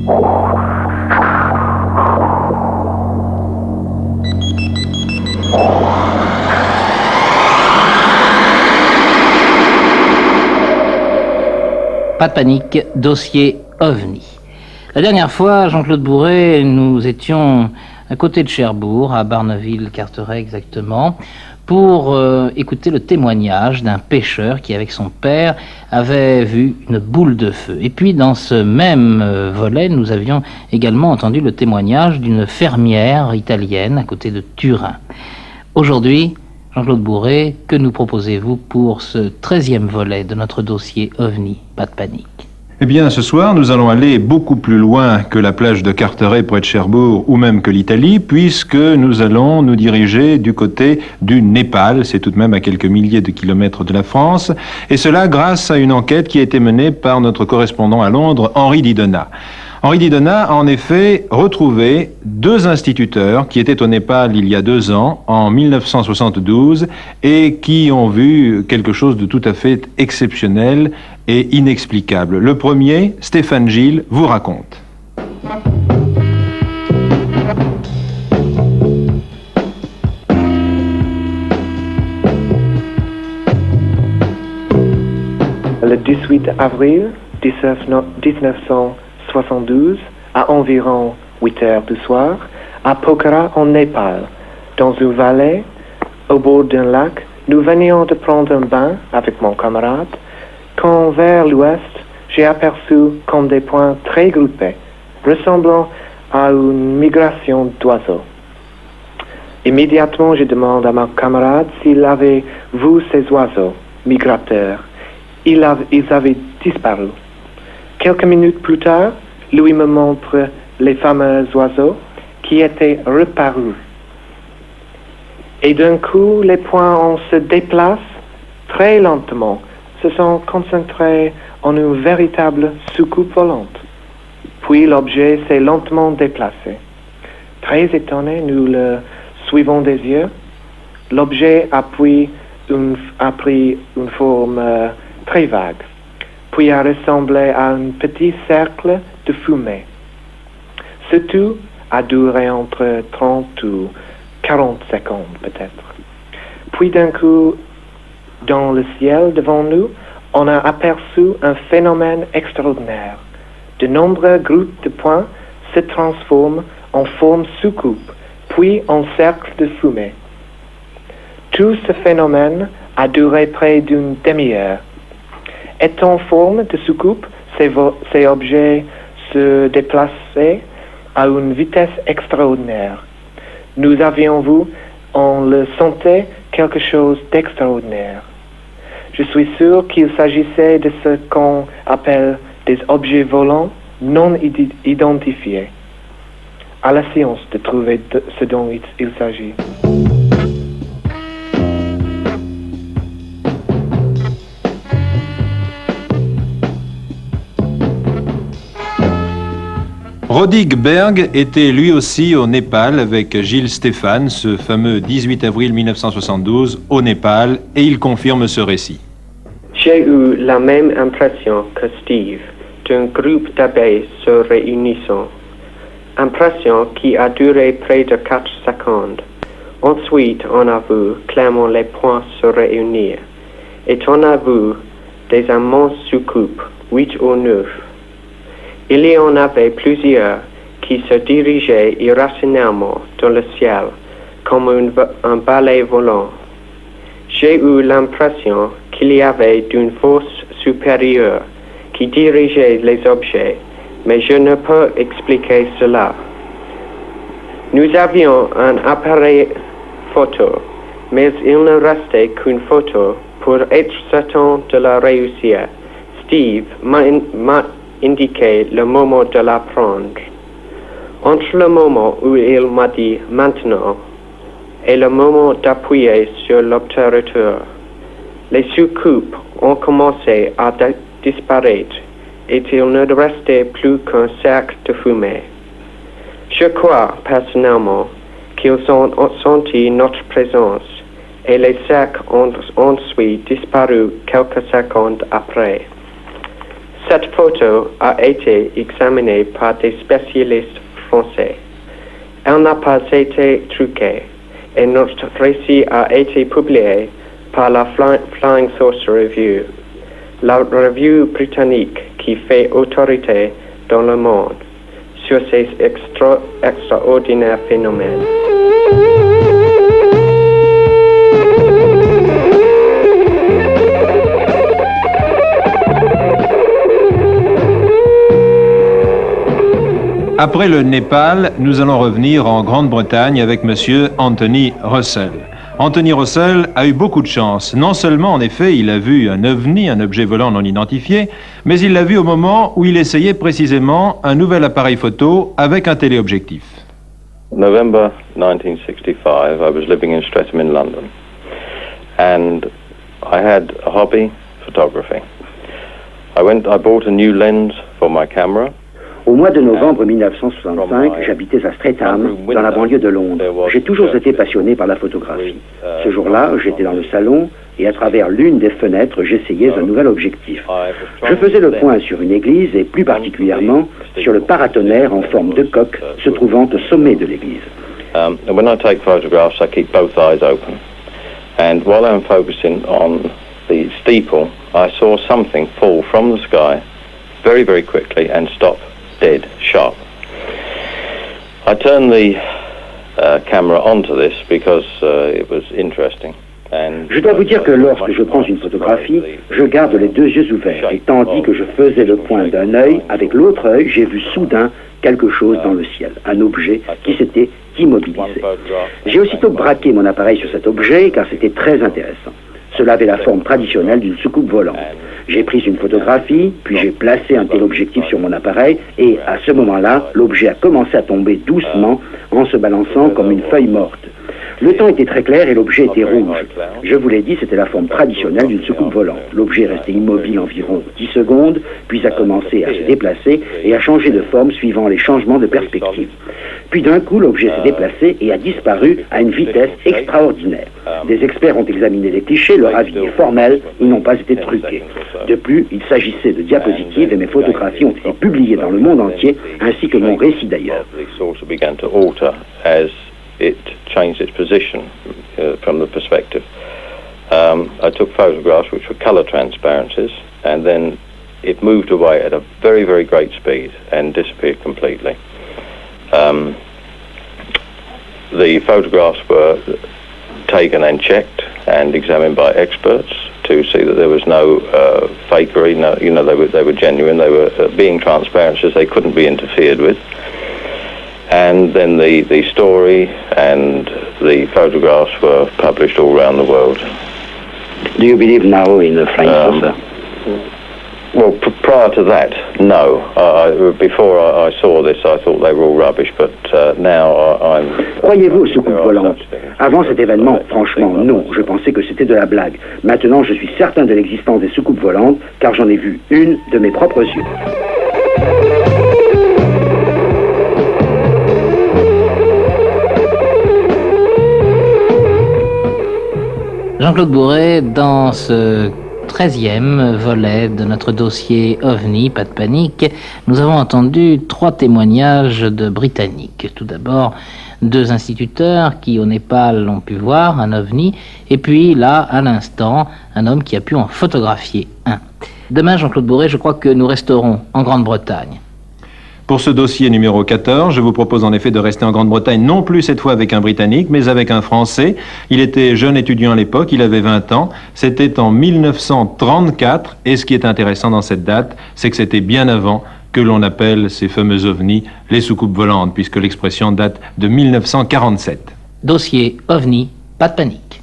Pas de panique, dossier OVNI. La dernière fois, Jean-Claude Bourret, nous étions à côté de Cherbourg, à Barneville-Carteret exactement, pour écouter le témoignage d'un pêcheur qui, avec son père, avait vu une boule de feu. Et puis, dans ce même volet, nous avions également entendu le témoignage d'une fermière italienne à côté de Turin. Aujourd'hui, Jean-Claude Bourret, que nous proposez-vous pour ce 13e volet de notre dossier OVNI, pas de panique? Eh bien, ce soir, nous allons aller beaucoup plus loin que la plage de Carteret près de Cherbourg ou même que l'Italie, puisque nous allons nous diriger du côté du Népal. C'est tout de même à quelques milliers de kilomètres de la France. Et cela grâce à une enquête qui a été menée par notre correspondant à Londres, Henri Didonat. Henri Didonat a en effet retrouvé 2 instituteurs qui étaient au Népal il y a 2 ans, en 1972, et qui ont vu quelque chose de tout à fait exceptionnel et inexplicable. Le premier, Stéphane Gilles, vous raconte. Le 18 avril 1972, à environ 8 heures du soir, à Pokhara, en Népal, dans une vallée, au bord d'un lac, nous venions de prendre un bain avec mon camarade, quand vers l'ouest, j'ai aperçu comme des points très groupés, ressemblant à une migration d'oiseaux. Immédiatement, je demande à mon camarade s'il avait vu ces oiseaux migrateurs. Ils avaient disparu. Quelques minutes plus tard, lui me montre les fameux oiseaux qui étaient reparus. Et d'un coup, les points se déplacent très lentement, se sont concentrés en une véritable soucoupe volante. Puis l'objet s'est lentement déplacé. Très étonnés, nous le suivons des yeux. L'objet a pris une forme très vague, puis a ressemblé à un petit cercle de fumée. Ce tout a duré entre 30 ou 40 secondes peut-être. Puis d'un coup, dans le ciel devant nous, on a aperçu un phénomène extraordinaire. De nombreux groupes de points se transforment en forme soucoupe, puis en cercle de fumée. Tout ce phénomène a duré près d'une demi-heure. Et en forme de soucoupe, ces objets se déplaçaient à une vitesse extraordinaire. Nous avions vu, on le sentait, quelque chose d'extraordinaire. Je suis sûr qu'il s'agissait de ce qu'on appelle des objets volants non identifiés. À la science de trouver ce dont il s'agit. Rodig Berg était lui aussi au Népal avec Gilles Stéphane, ce fameux 18 avril 1972 au Népal, et il confirme ce récit. J'ai eu la même impression que Steve d'un groupe d'abeilles se réunissant. Impression qui a duré près de 4 secondes. Ensuite, on a vu clairement les points se réunir. Et on a vu des immenses soucoupes, 8 ou 9. Il y en avait plusieurs qui se dirigeaient irrationnellement dans le ciel, comme un balai volant. J'ai eu l'impression qu'il y avait une force supérieure qui dirigeait les objets, mais je ne peux expliquer cela. Nous avions un appareil photo, mais il ne restait qu'une photo pour être certain de la réussir. Steve m'a indiqué le moment de la prendre. Entre le moment où il m'a dit « maintenant » et le moment d'appuyer sur l'obturateur, les soucoupes ont commencé à disparaître et il ne restait plus qu'un cercle de fumée. Je crois personnellement qu'ils ont senti notre présence et les cercles ont ensuite disparu quelques secondes après. Cette photo a été examinée par des spécialistes français. Elle n'a pas été truquée et notre récit a été publié par la Flying Saucer Review, la revue britannique qui fait autorité dans le monde sur ces extraordinaires phénomènes. Après le Népal, nous allons revenir en Grande-Bretagne avec monsieur Anthony Russell. Anthony Russell a eu beaucoup de chance. Non seulement, en effet, il a vu un ovni, un objet volant non identifié, mais il l'a vu au moment où il essayait précisément un nouvel appareil photo avec un téléobjectif. November 1965, I was living in Streatham in London, and I had a hobby, photography. I bought a new lens for my camera. Au mois de novembre 1965, j'habitais à Streatham, dans la banlieue de Londres. J'ai toujours été passionné par la photographie. Ce jour-là, j'étais dans le salon et à travers l'une des fenêtres, j'essayais un nouvel objectif. Je faisais le point sur une église et plus particulièrement sur le paratonnerre en forme de coque se trouvant au sommet de l'église. When I take photographs, I keep both eyes open. And while I'm focusing on the steeple, I saw something fall from the sky very, very quickly and stop dead sharp. I turned the camera onto this because it was interesting. Je dois vous dire que lorsque je prends une photographie, je garde les deux yeux ouverts et tandis que je faisais le point d'un œil, avec l'autre œil, j'ai vu soudain quelque chose dans le ciel, un objet qui s'était immobilisé. J'ai aussitôt braqué mon appareil sur cet objet car c'était très intéressant. Cela avait la forme traditionnelle d'une soucoupe volante. J'ai pris une photographie, puis j'ai placé un téléobjectif sur mon appareil et à ce moment-là, l'objet a commencé à tomber doucement en se balançant comme une feuille morte. Le temps était très clair et l'objet était rouge. Je vous l'ai dit, c'était la forme traditionnelle d'une soucoupe volante. L'objet est resté immobile environ 10 secondes, puis a commencé à se déplacer et à changer de forme suivant les changements de perspective. Puis d'un coup, l'objet s'est déplacé et a disparu à une vitesse extraordinaire. Des experts ont examiné les clichés, leur avis est formel, ils n'ont pas été truqués. De plus, il s'agissait de diapositives et mes photographies ont été publiées dans le monde entier, ainsi que mon récit d'ailleurs. It changed its position from the perspective. I took photographs which were color transparencies, and then it moved away at a very, very great speed and disappeared completely. The photographs were taken and checked and examined by experts to see that there was no fakery. No, you know, they were genuine. They were being transparent as they couldn't be interfered with. And then the story and the photographs were published all around the world. Do you believe now in the flying saucer? Well, prior to that, no. Before I saw this, I thought they were all rubbish, but now I'm... Croyez-vous aux soucoupes volantes? Avant cet événement, franchement, non. Je pensais que c'était de la blague. Maintenant, je suis certain de l'existence des soucoupes volantes, car j'en ai vu une de mes propres yeux. Jean-Claude Bourret, dans ce 13e volet de notre dossier OVNI, pas de panique, nous avons entendu 3 témoignages de Britanniques. Tout d'abord, 2 instituteurs qui au Népal ont pu voir un OVNI, et puis là, à l'instant, un homme qui a pu en photographier un. Demain, Jean-Claude Bourret, je crois que nous resterons en Grande-Bretagne. Pour ce dossier numéro 14, je vous propose en effet de rester en Grande-Bretagne, non plus cette fois avec un Britannique, mais avec un Français. Il était jeune étudiant à l'époque, il avait 20 ans. C'était en 1934, et ce qui est intéressant dans cette date, c'est que c'était bien avant que l'on appelle ces fameux ovnis les soucoupes volantes, puisque l'expression date de 1947. Dossier OVNI, pas de panique.